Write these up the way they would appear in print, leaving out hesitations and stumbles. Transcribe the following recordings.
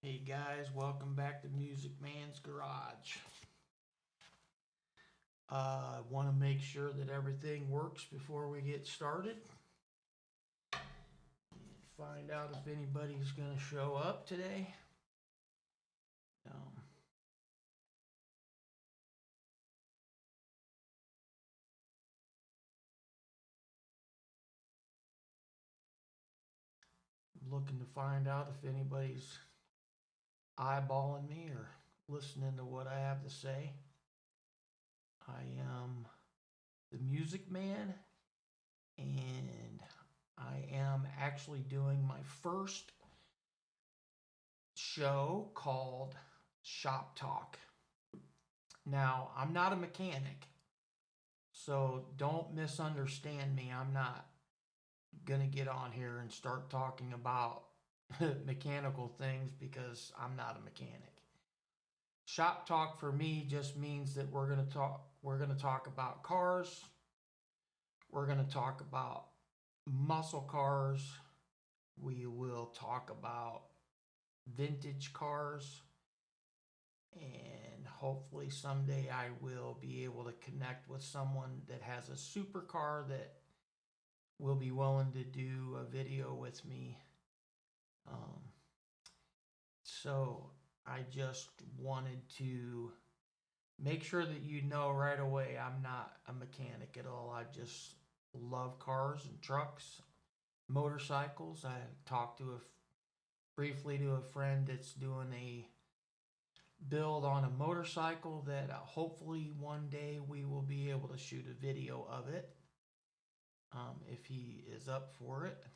Hey guys, welcome back to Music Man's Garage. I want to make sure that everything works before we get started. Find out if anybody's going to show up today. I'm looking to find out if anybody's eyeballing me or listening to what I have to say. I am the Music Man, and I am actually doing my first show called Shop Talk. Now, I'm not a mechanic, so don't misunderstand me. I'm not going to get on here and start talking about mechanical things because I'm not a mechanic. Shop talk for me just means that we're going to talk about cars. We're going to talk about muscle cars. We will talk about vintage cars. And hopefully someday I will be able to connect with someone that has a supercar that will be willing to do a video with me. So I just wanted to make sure that you know right away I'm not a mechanic at all. I just love cars and trucks, motorcycles. I talked briefly to a friend that's doing a build on a motorcycle that hopefully one day we will be able to shoot a video of it, if he is up for it.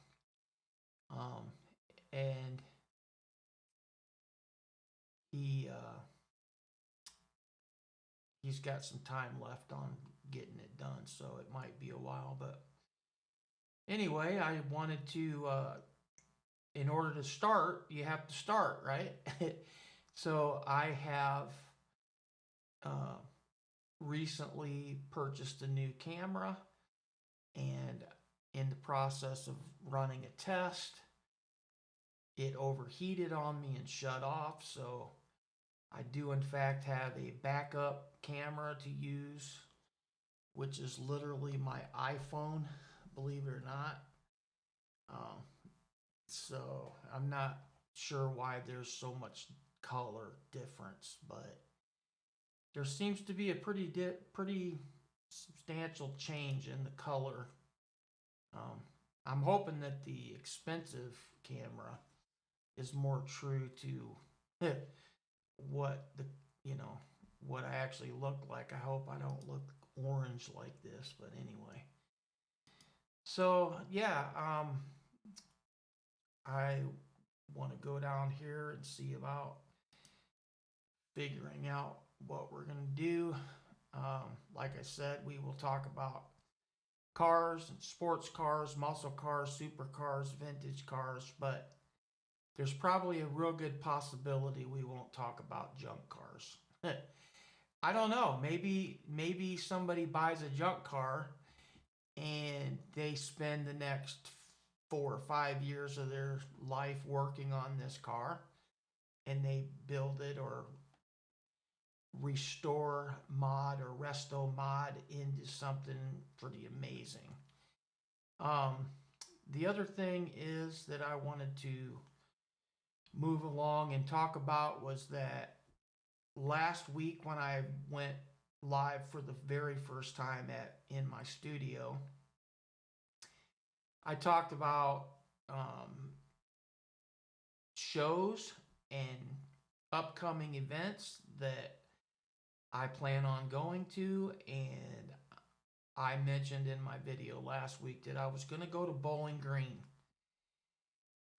And he's got some time left on getting it done, so it might be a while. But anyway, I wanted to, in order to start, you have to start, right? So I have recently purchased a new camera, and in the process of running a test, it overheated on me and shut off. So I do in fact have a backup camera to use, which is literally my iPhone, believe it or not. So I'm not sure why there's so much color difference, but there seems to be a pretty substantial change in the color. I'm hoping that the expensive camera is more true to what the what I actually look like. I hope I don't look orange like this, but anyway. So yeah, I want to go down here and see about figuring out what we're going to do. Like I said, we will talk about cars and sports cars, muscle cars, supercars, vintage cars, but there's probably a real good possibility we won't talk about junk cars. I don't know. Maybe somebody buys a junk car and they spend the next 4 or 5 years of their life working on this car, and they build it or restore mod or resto mod into something pretty amazing. The other thing is that I wanted to move along and talk about was that last week when I went live for the very first time in my studio, I talked about shows and upcoming events that I plan on going to, and I mentioned in my video last week that I was going to go to Bowling Green,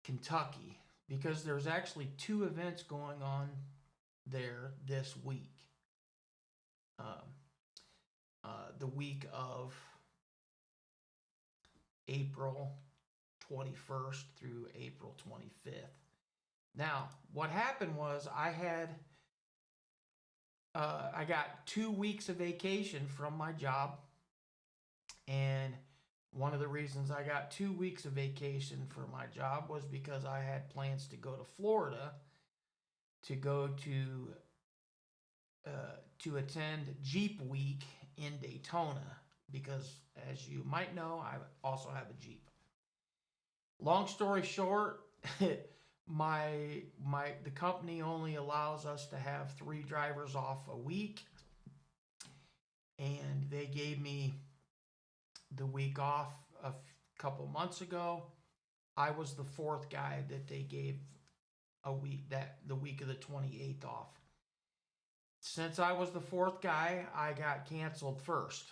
Kentucky, because there's actually 2 events going on there this week. The week of April 21st through April 25th. Now, what happened was I got 2 weeks of vacation from my job, and one of the reasons I got 2 weeks of vacation for my job was because I had plans to go to Florida to go to attend Jeep Week in Daytona because, as you might know, I also have a Jeep. Long story short, the company only allows us to have 3 drivers off a week, and they gave me the week off a couple months ago. I was the 4th guy that they gave the week of the 28th off. Since I was the 4th guy, I got canceled first.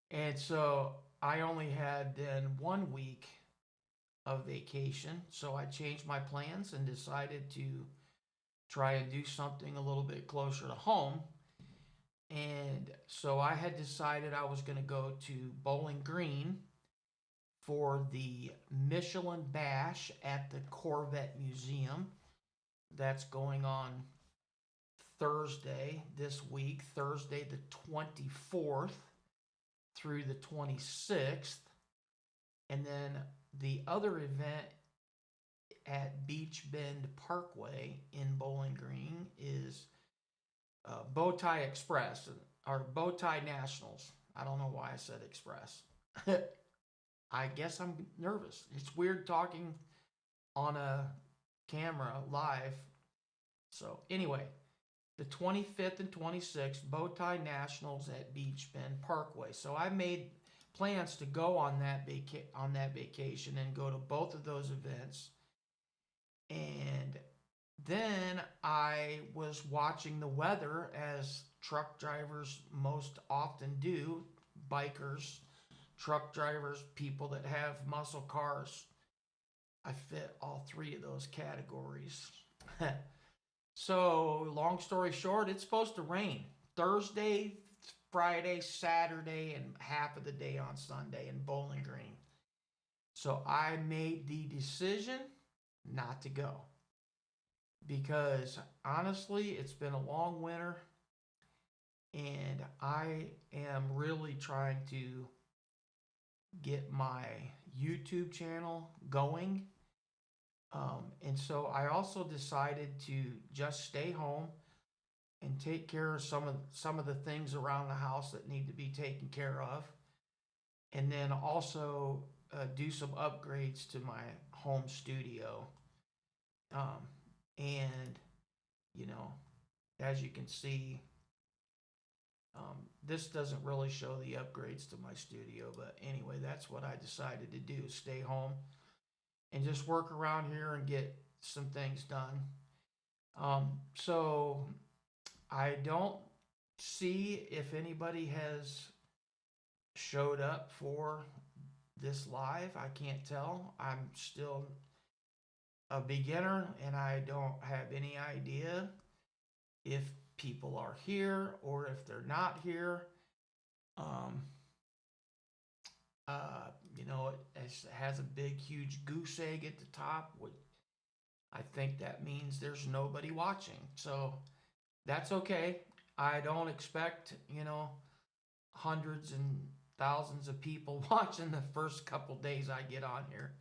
And so I only had then 1 week of vacation. So I changed my plans and decided to try and do something a little bit closer to home. And so I had decided I was going to go to Bowling Green for the Michelin Bash at the Corvette Museum. That's going on Thursday this week, Thursday the 24th through the 26th. And then the other event at Beach Bend Parkway in Bowling Green is Bowtie Express or Bowtie Nationals. I don't know why I said Express. I guess I'm nervous. It's weird talking on a camera live. So anyway, the 25th and 26th Bowtie Nationals at Beach Bend Parkway. So I made plans to go on that vacation and go to both of those events. And then I was watching the weather, as truck drivers most often do, bikers, truck drivers, people that have muscle cars. I fit all 3 of those categories. So, long story short, it's supposed to rain Thursday, Friday, Saturday, and half of the day on Sunday in Bowling Green. So I made the decision not to go because honestly, it's been a long winter and I am really trying to get my YouTube channel going. And so I also decided to just stay home and take care of some of the things around the house that need to be taken care of, and then also do some upgrades to my home studio. And you know, as you can see, this doesn't really show the upgrades to my studio, but anyway, that's what I decided to do: stay home and just work around here and get some things done. So I don't see if anybody has showed up for this live. I can't tell. I'm still a beginner and I don't have any idea if people are here or if they're not here. Um, it has a big, huge goose egg at the top. I think that means there's nobody watching. So that's okay. I don't expect, hundreds and thousands of people watching the first couple days I get on here.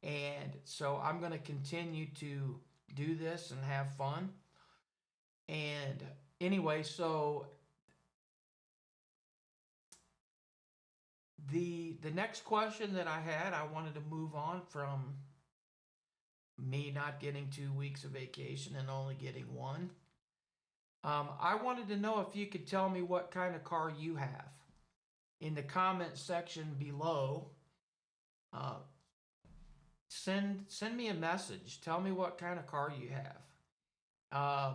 And so I'm going to continue to do this and have fun. And anyway, so the next question that I had, I wanted to move on from me not getting 2 weeks of vacation and only getting 1. I wanted to know if you could tell me what kind of car you have. In the comment section below, send me a message. Tell me what kind of car you have.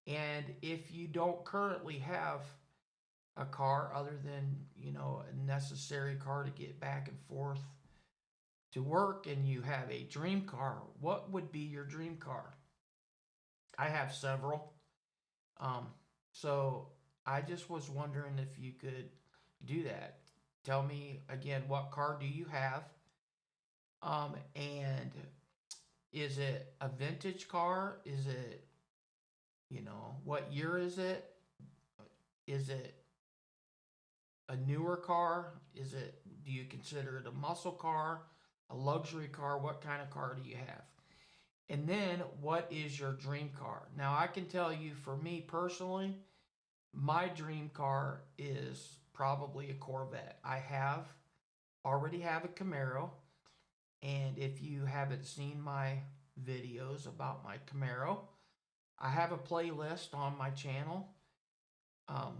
And if you don't currently have a car other than, a necessary car to get back and forth to work, and you have a dream car, what would be your dream car? I have several. So I just was wondering if you could do that. Tell me again, what car do you have? And is it a vintage car? Is it, what year is it? Is it a newer car? Do you consider it a muscle car, a luxury car? What kind of car do you have? And then, what is your dream car? Now, I can tell you, for me personally, my dream car is probably a Corvette. I already have a Camaro, and if you haven't seen my videos about my Camaro, I have a playlist on my channel, um,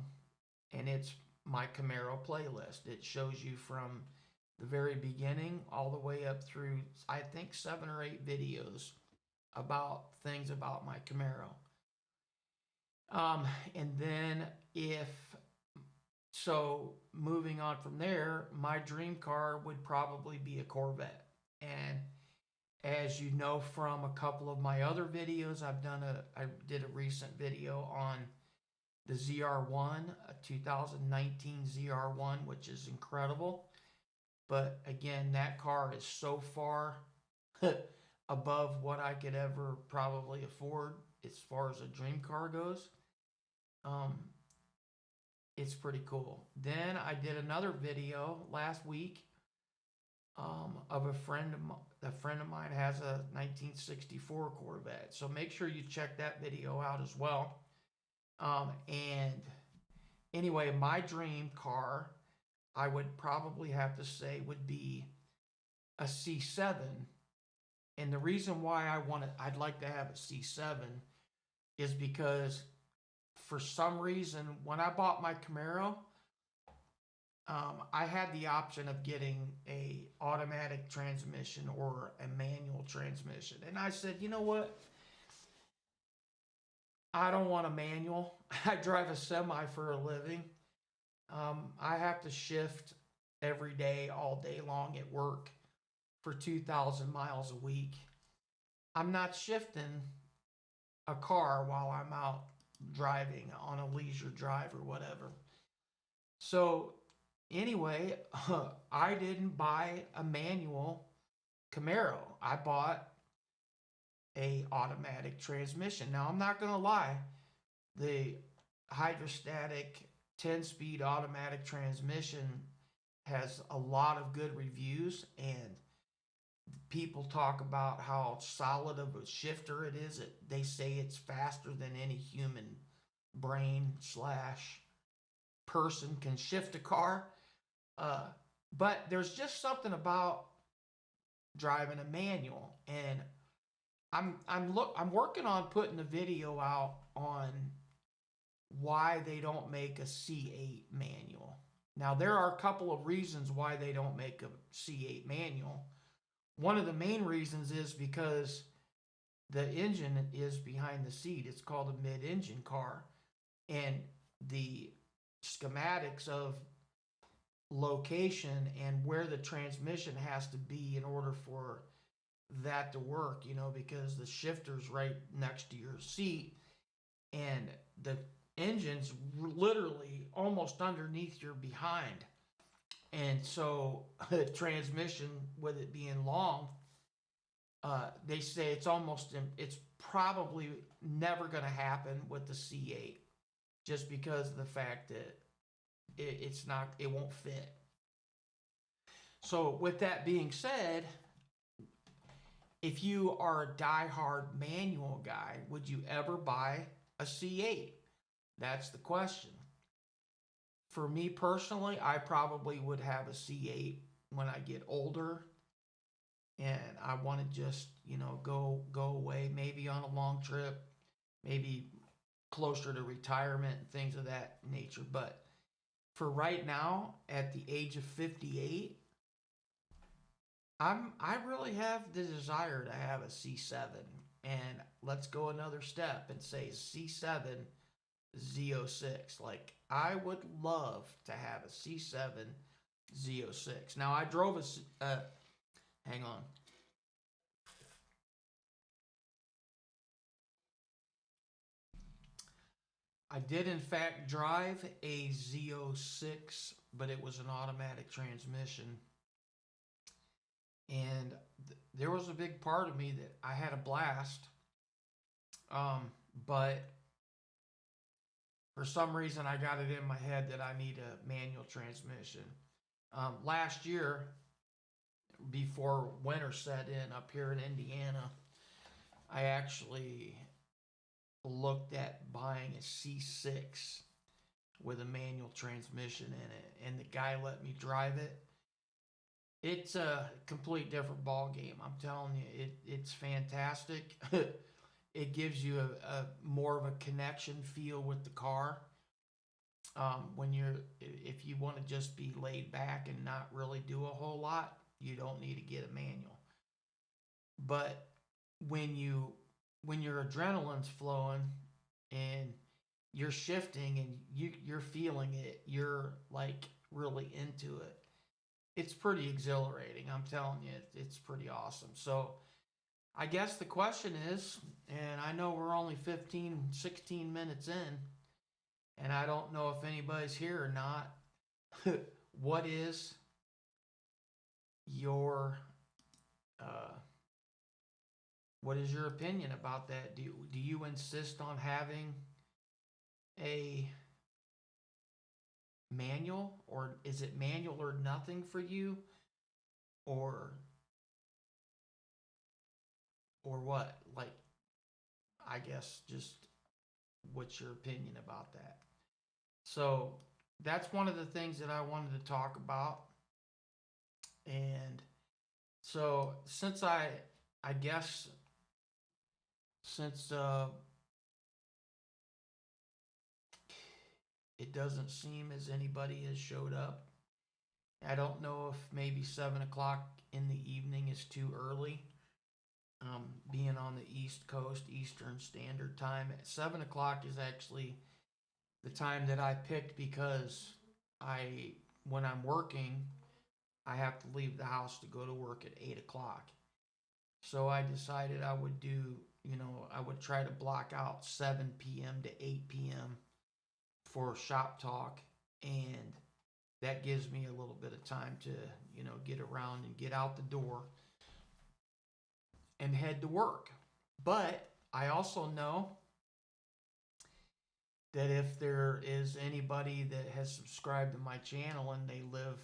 and it's my Camaro playlist. It shows you from the very beginning all the way up through, I think, 7 or 8 videos about things about my Camaro. And then if so, moving on from there, my dream car would probably be a Corvette. And as you know from a couple of my other videos, I did a recent video on the ZR1, a 2019 ZR1, which is incredible. But again, that car is so far above what I could ever probably afford as far as a dream car goes. Um, it's pretty cool. Then I did another video last week of a friend of mine has a 1964 Corvette. So make sure you check that video out as well. And anyway, my dream car, I would probably have to say, would be a C7. And the reason why I'd like to have a C7 is because for some reason, when I bought my Camaro, I had the option of getting a automatic transmission or a manual transmission. And I said, you know what? I don't want a manual. I drive a semi for a living. I have to shift every day, all day long at work for 2,000 miles a week. I'm not shifting a car while I'm out driving on a leisure drive or whatever. So anyway, I didn't buy a manual Camaro. I bought a automatic transmission. Now, I'm not going to lie. The hydrostatic 10-speed automatic transmission has a lot of good reviews, and people talk about how solid of a shifter it is. They say it's faster than any human brain slash person can shift a car. But there's just something about driving a manual, and I'm working on putting a video out on why they don't make a C8 manual. Now, there are a couple of reasons why they don't make a C8 manual. One of the main reasons is because the engine is behind the seat. It's called a mid-engine car, and the schematics of location and where the transmission has to be in order for that to work, because the shifter's right next to your seat and the engine's literally almost underneath your behind. And so the transmission, with it being long, they say it's probably never going to happen with the C8, just because of the fact that it won't fit. So with that being said, if you are a diehard manual guy, would you ever buy a C8? That's the question. For me personally, I probably would have a C8 when I get older and I want to just, go away, maybe on a long trip, maybe closer to retirement and things of that nature. But for right now, at the age of 58, I really have the desire to have a C7, and let's go another step and say C7 Z06. Like, I would love to have a C7 Z06. Now, I drove hang on. I did in fact drive a Z06, but it was an automatic transmission. And there was a big part of me that I had a blast. But for some reason, I got it in my head that I need a manual transmission. Last year, before winter set in up here in Indiana, I actually looked at buying a C6 with a manual transmission in it, and the guy let me drive it. It's a complete different ball game. I'm telling you, it's fantastic. It gives you a more of a connection feel with the car. When if you want to just be laid back and not really do a whole lot, you don't need to get a manual. But when you when your adrenaline's flowing and you're shifting and you're feeling it, you're like really into it. It's pretty exhilarating. I'm telling you, it's pretty awesome. So I guess the question is, and I know we're only 15, 16 minutes in, and I don't know if anybody's here or not. What is your uh, what is your opinion about that? Do you insist on having a manual, or is it manual or nothing for you, or what? Like, I guess just what's your opinion about that? So that's one of the things that I wanted to talk about. And so since I guess since it doesn't seem as anybody has showed up, I don't know if maybe 7 o'clock in the evening is too early. Being on the East Coast, Eastern Standard Time, at 7 o'clock is actually the time that I picked because when I'm working, I have to leave the house to go to work at 8 o'clock. So I decided I would I would try to block out 7 p.m. to 8 p.m. for shop talk, and that gives me a little bit of time to, get around and get out the door and head to work. But I also know that if there is anybody that has subscribed to my channel and they live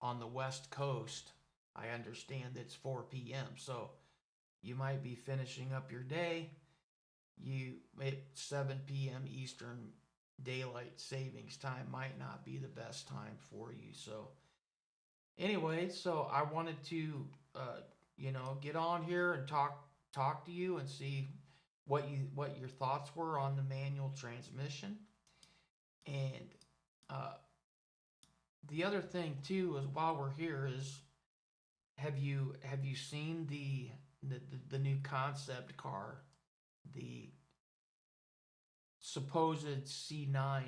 on the West Coast, I understand it's 4 p.m. So you might be finishing up your day. At 7 p.m. Eastern daylight savings time might not be the best time for you. So anyway, so I wanted to get on here and talk to you and see what your thoughts were on the manual transmission. And the other thing too is, while we're here, is have you seen the new concept car, the supposed C9?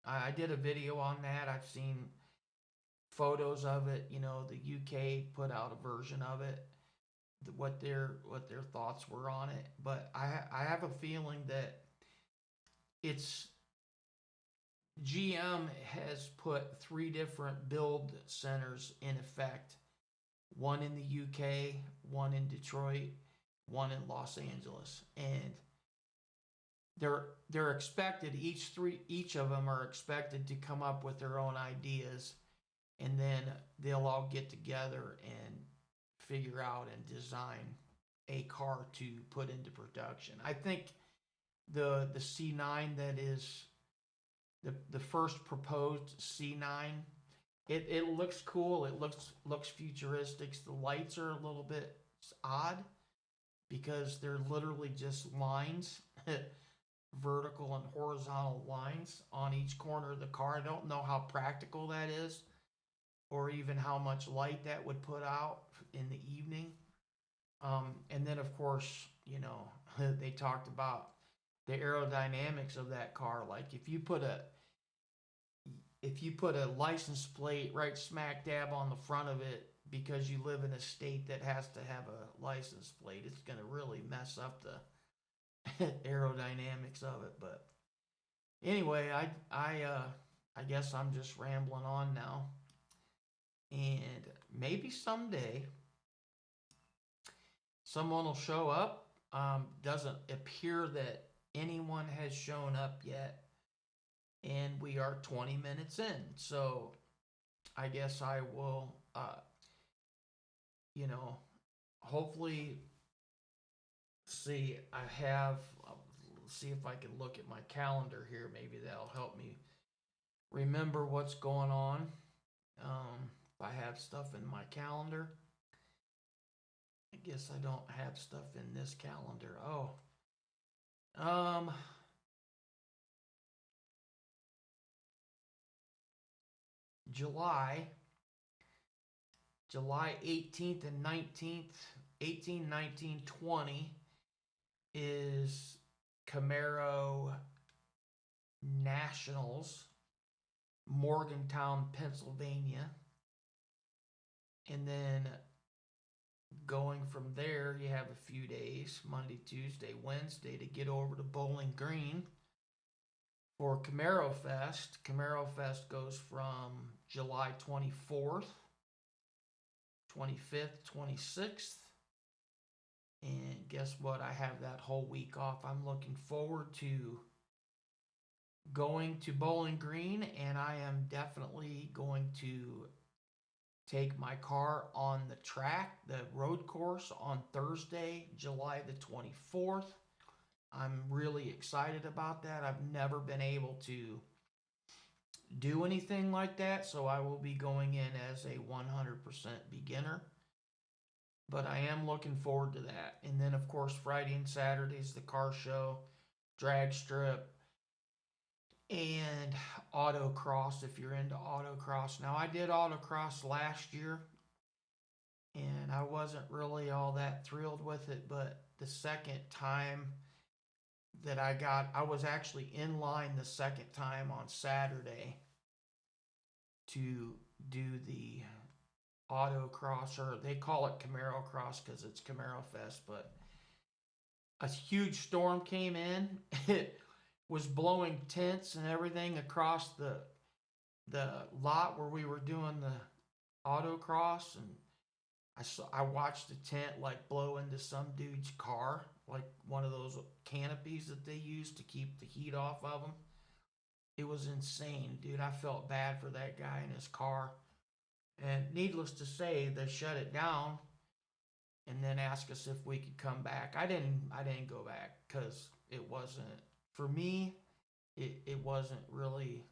I did a video on that. I've seen photos of it. The UK put out a version of it. What their thoughts were on it, but I have a feeling that it's GM has put three different build centers in effect: one in the UK, one in Detroit, one in Los Angeles, and they're expected, each of them are expected to come up with their own ideas, and then they'll all get together and figure out and design a car to put into production. I think the C9, that is the first proposed C9, it looks cool. It looks futuristic. The lights are a little bit odd because they're literally just lines, vertical and horizontal lines on each corner of the car. I don't know how practical that is, or even how much light that would put out in the evening. And then, of course, they talked about the aerodynamics of that car. Like, if you put a license plate right smack dab on the front of it because you live in a state that has to have a license plate, it's going to really mess up the aerodynamics of it. But anyway, I guess I'm just rambling on now, and maybe someday someone will show up. Doesn't appear that anyone has shown up yet, and we are 20 minutes in. So I guess I will, hopefully see, I have, see if I can look at my calendar here. Maybe that'll help me remember what's going on. If I have stuff in my calendar, I guess I don't have stuff in this calendar. Oh, um, July, July 18th and 19th, 18, 19, 20 is Camaro Nationals, Morgantown, Pennsylvania. And then going from there, you have a few days, Monday, Tuesday, Wednesday, to get over to Bowling Green for Camaro Fest. Camaro Fest goes from July 24th, 25th, 26th. And guess what? I have that whole week off. I'm looking forward to going to Bowling Green, and I am definitely going to take my car on the track, the road course, on Thursday, July the 24th. I'm really excited about that. I've never been able to do anything like that, so I will be going in as a 100% beginner. But I am looking forward to that. And then, of course, Friday and Saturday is the car show, drag strip, and autocross if you're into autocross. Now, I did autocross last year, and I wasn't really all that thrilled with it, but the second time that I was actually in line the second time on Saturday to do the autocross, or they call it Camaro Cross because it's Camaro Fest, but a huge storm came in. It was blowing tents and everything across the lot where we were doing the autocross, and I watched the tent like blow into some dude's car, like one of those canopies that they use to keep the heat off of them. It was insane, dude. I felt bad for that guy in his car. And needless to say, they shut it down and then asked us if we could come back. I didn't go back because it wasn't for me. It wasn't really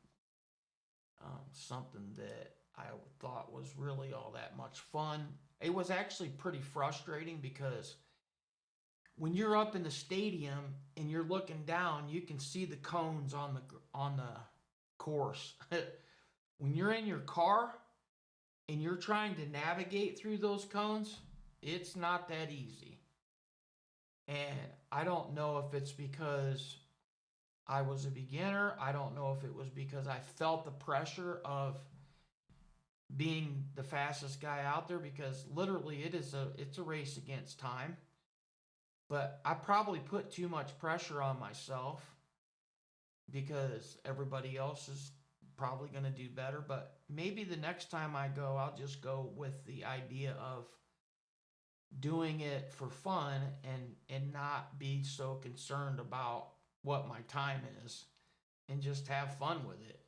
something that I thought was really all that much fun. It was actually pretty frustrating because when you're up in the stadium and you're looking down, you can see the cones on the course. When you're in your car and you're trying to navigate through those cones, it's not that easy. And I don't know if it's because I was a beginner. I don't know if it was because I felt the pressure of being the fastest guy out there, because literally it's a race against time. But I probably put too much pressure on myself because everybody else is probably going to do better. But maybe the next time I go, I'll just go with the idea of doing it for fun and not be so concerned about what my time is and just have fun with it.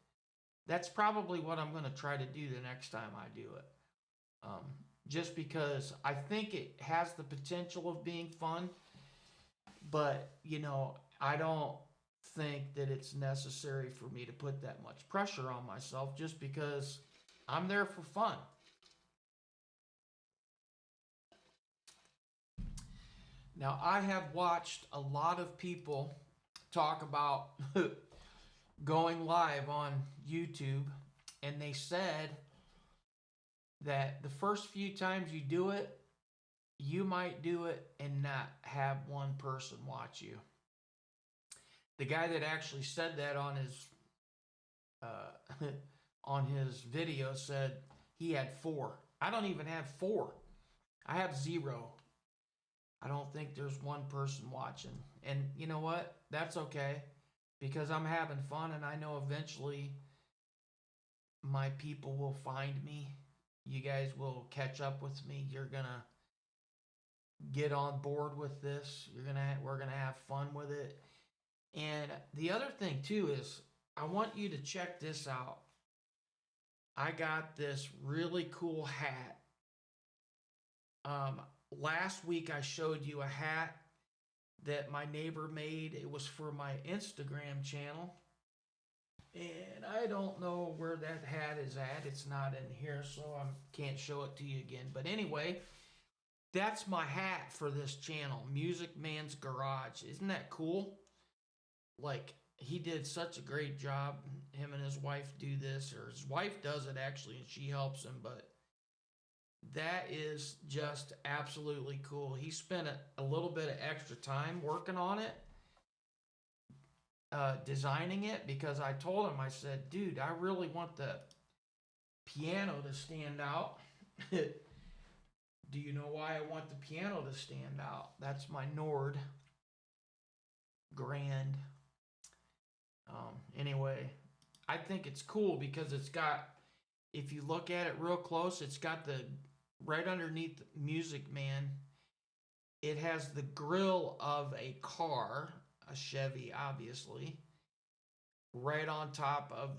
That's probably what I'm going to try to do the next time I do it. Um, just because I think it has the potential of being fun, but I don't think that it's necessary for me to put that much pressure on myself just because I'm there for fun. Now, I have watched a lot of people talk about going live on YouTube, and they said that the first few times you do it, you might do it and not have one person watch you. The guy that actually said that on his on his video said he had 4. I don't even have 4. I have 0. I don't think there's one person watching. And you know what? That's okay because I'm having fun, and I know eventually my people will find me. You guys will catch up with me. You're going to get on board with this. We're going to have fun with it. And the other thing too is I want you to check this out. I got this really cool hat. Last week I showed you a hat that my neighbor made. It was for my Instagram channel. And I don't know where that hat is at. It's not in here, so I can't show it to you again. But anyway, that's my hat for this channel, Music Man's Garage. Isn't that cool? Like, he did such a great job. Him and his wife do this, or his wife does it actually, and she helps him. But that is just absolutely cool. He spent a little bit of extra time working on it, designing it, because I told him, I said, dude, I really want the piano to stand out. Do you know why I want the piano to stand out? That's my Nord Grand. Anyway, I think it's cool because it's got, if you look at it real close, it's got the, right underneath Music Man, it has the grill of a car, a Chevy, obviously, right on top of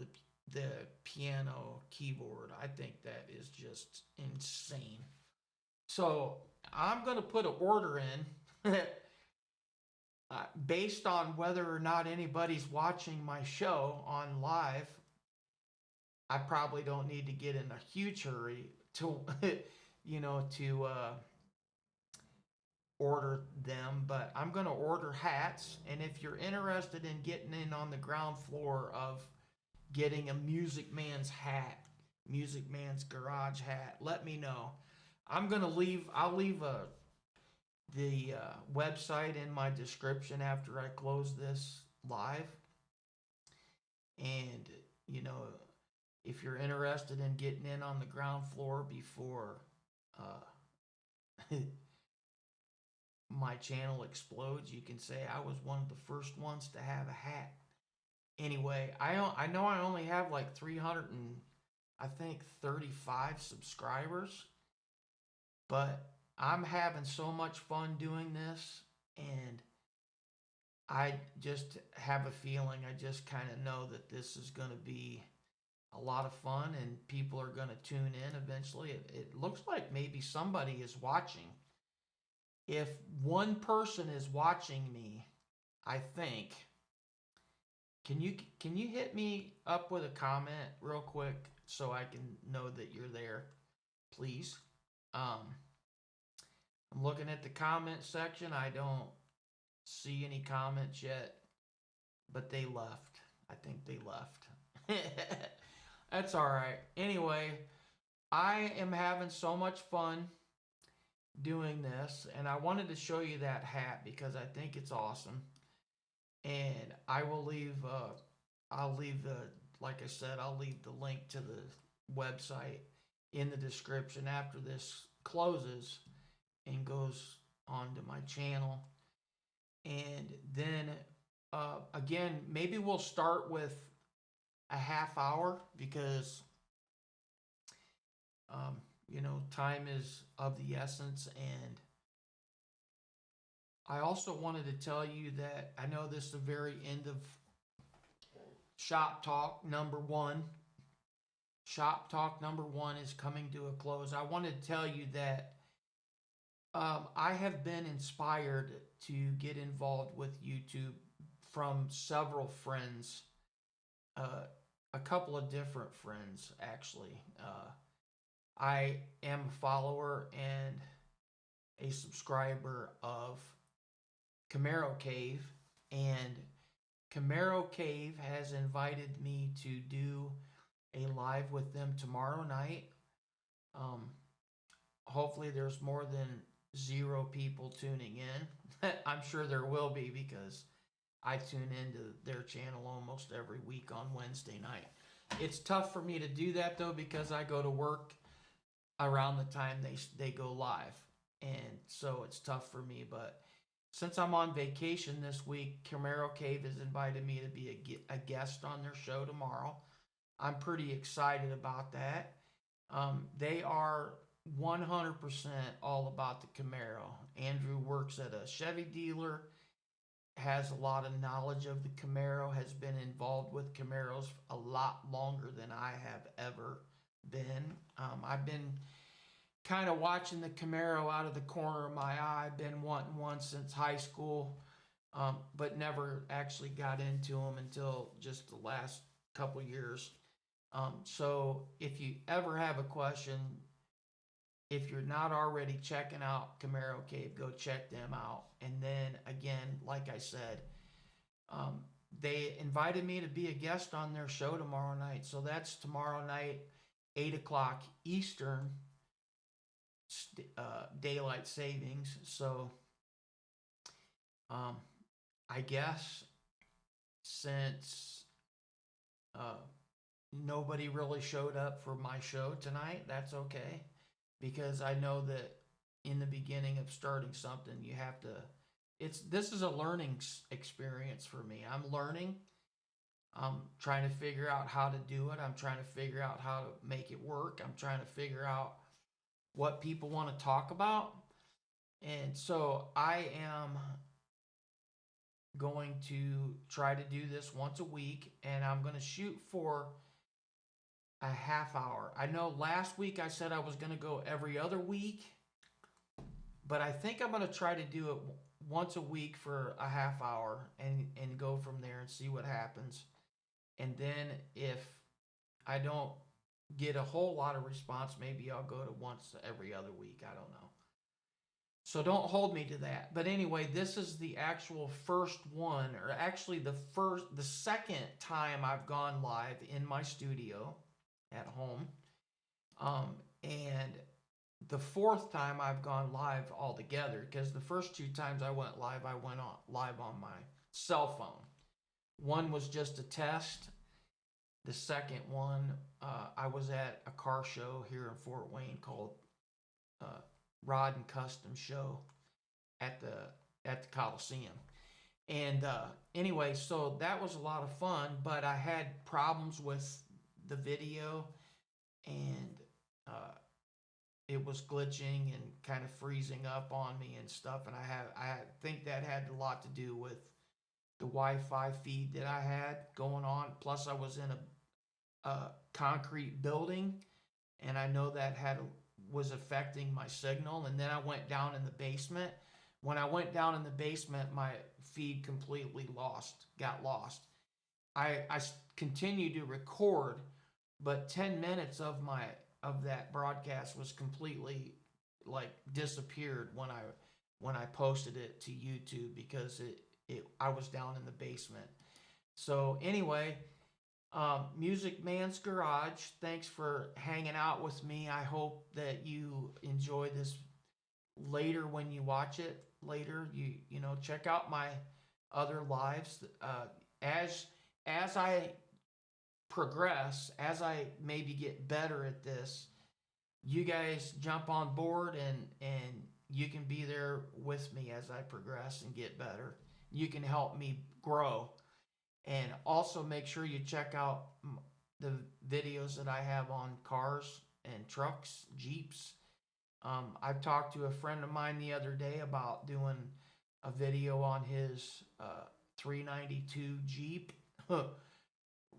the piano keyboard. I think that is just insane. So I'm going to put an order in based on whether or not anybody's watching my show on live. I probably don't need to get in a huge hurry to, to order them, but I'm going to order hats. And if you're interested in getting in on the ground floor of getting a Music Man's hat, Music Man's Garage hat, let me know. I'll leave the website in my description after I close this live. And, if you're interested in getting in on the ground floor before my channel explodes, you can say I was one of the first ones to have a hat. Anyway, I know I only have like 300 and I think 35 subscribers, but I'm having so much fun doing this, and I just have a feeling, I just kind of know that this is going to be a lot of fun and people are going to tune in eventually. It looks like maybe somebody is watching. If one person is watching me, I think, can you hit me up with a comment real quick so I can know that you're there, please? I'm looking at the comment section. I don't see any comments yet, but they left. I think they left. That's all right. Anyway, I am having so much fun doing this, and I wanted to show you that hat because I think it's awesome. And I'll leave the, like I said, I'll leave the link to the website in the description after this closes and goes onto my channel. And then again, maybe we'll start with a half hour because time is of the essence. And I also wanted to tell you that I know this is the very end of Shop Talk number 1. Shop Talk number 1 is coming to a close. I wanted to tell you that I have been inspired to get involved with YouTube from several friends, a couple of different friends actually. I am a follower and a subscriber of Camaro Cave, and Camaro Cave has invited me to do a live with them tomorrow night. Hopefully there's more than 0 people tuning in. I'm sure there will be because I tune into their channel almost every week on Wednesday night. It's tough for me to do that though because I go to work around the time they go live, and so it's tough for me. But since I'm on vacation this week, Camaro Cave has invited me to be a guest on their show tomorrow. I'm pretty excited about that. They are 100% all about the Camaro. Andrew works at a Chevy dealer, has a lot of knowledge of the Camaro, has been involved with Camaros a lot longer than I have ever been. I've been kind of watching the Camaro out of the corner of my eye. I've been wanting one since high school. but never actually got into them until just the last couple years. So if you ever have a question, if you're not already checking out Camaro Cave, go check them out. And then again, like I said, um, they invited me to be a guest on their show tomorrow night. So that's tomorrow night, 8 o'clock Eastern daylight savings. So um, I guess since uh, nobody really showed up for my show tonight, that's okay. Because I know that in the beginning of starting something, you have to. This is a learning experience for me. I'm learning. I'm trying to figure out how to do it. I'm trying to figure out how to make it work. I'm trying to figure out what people want to talk about. And so I am going to try to do this once a week, and I'm going to shoot for a half hour. I know last week I said I was going to go every other week, but I think I'm going to try to do it once a week for a half hour and go from there and see what happens. And then if I don't get a whole lot of response, maybe I'll go to once every other week. I don't know. So don't hold me to that. But anyway, this is the actual first one, or actually the second time I've gone live in my studio at home. And the fourth time I've gone live altogether, because the first two times I went live live on my cell phone. One was just a test. The second one, I was at a car show here in Fort Wayne called Rod and Custom Show at the Coliseum. And anyway, so that was a lot of fun, but I had problems with the video, and it was glitching and kind of freezing up on me and stuff. And I think that had a lot to do with the Wi-Fi feed that I had going on. Plus, I was in a concrete building, and I know that was affecting my signal. And then I went down in the basement. When I went down in the basement, my feed completely got lost. I continued to record, but 10 minutes of that broadcast was completely like disappeared when I posted it to YouTube, because I was down in the basement. So anyway, Music Man's Garage, thanks for hanging out with me. I hope that you enjoy this later when you watch it later. You know, check out my other lives. As I progress, as I maybe get better at this, you guys jump on board, and you can be there with me as I progress and get better. You can help me grow. And also make sure you check out the videos that I have on cars and trucks, Jeeps. I've talked to a friend of mine the other day about doing a video on his 392 Jeep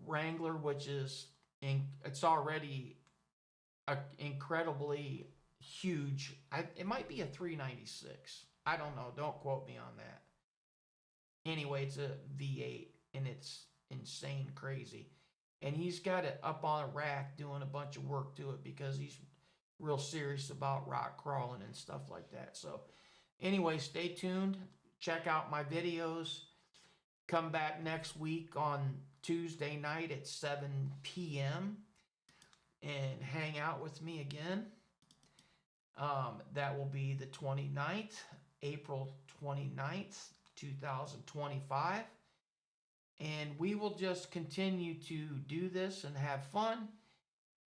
Wrangler, which it's already incredibly huge. It might be a 396. I don't know. Don't quote me on that. Anyway, it's a V8, and it's insane crazy. And he's got it up on a rack doing a bunch of work to it because he's real serious about rock crawling and stuff like that. So anyway, stay tuned. Check out my videos. Come back next week on Tuesday night at 7 p.m. and hang out with me again. That will be the 29th, April 29th, 2025. And we will just continue to do this and have fun.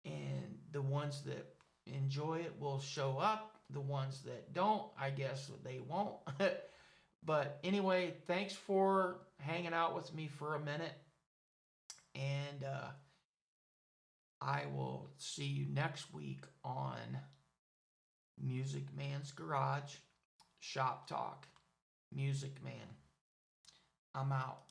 And the ones that enjoy it will show up. The ones that don't, I guess they won't. But anyway, thanks for hanging out with me for a minute. And I will see you next week on Music Man's Garage Shop Talk. Music Man. I'm out.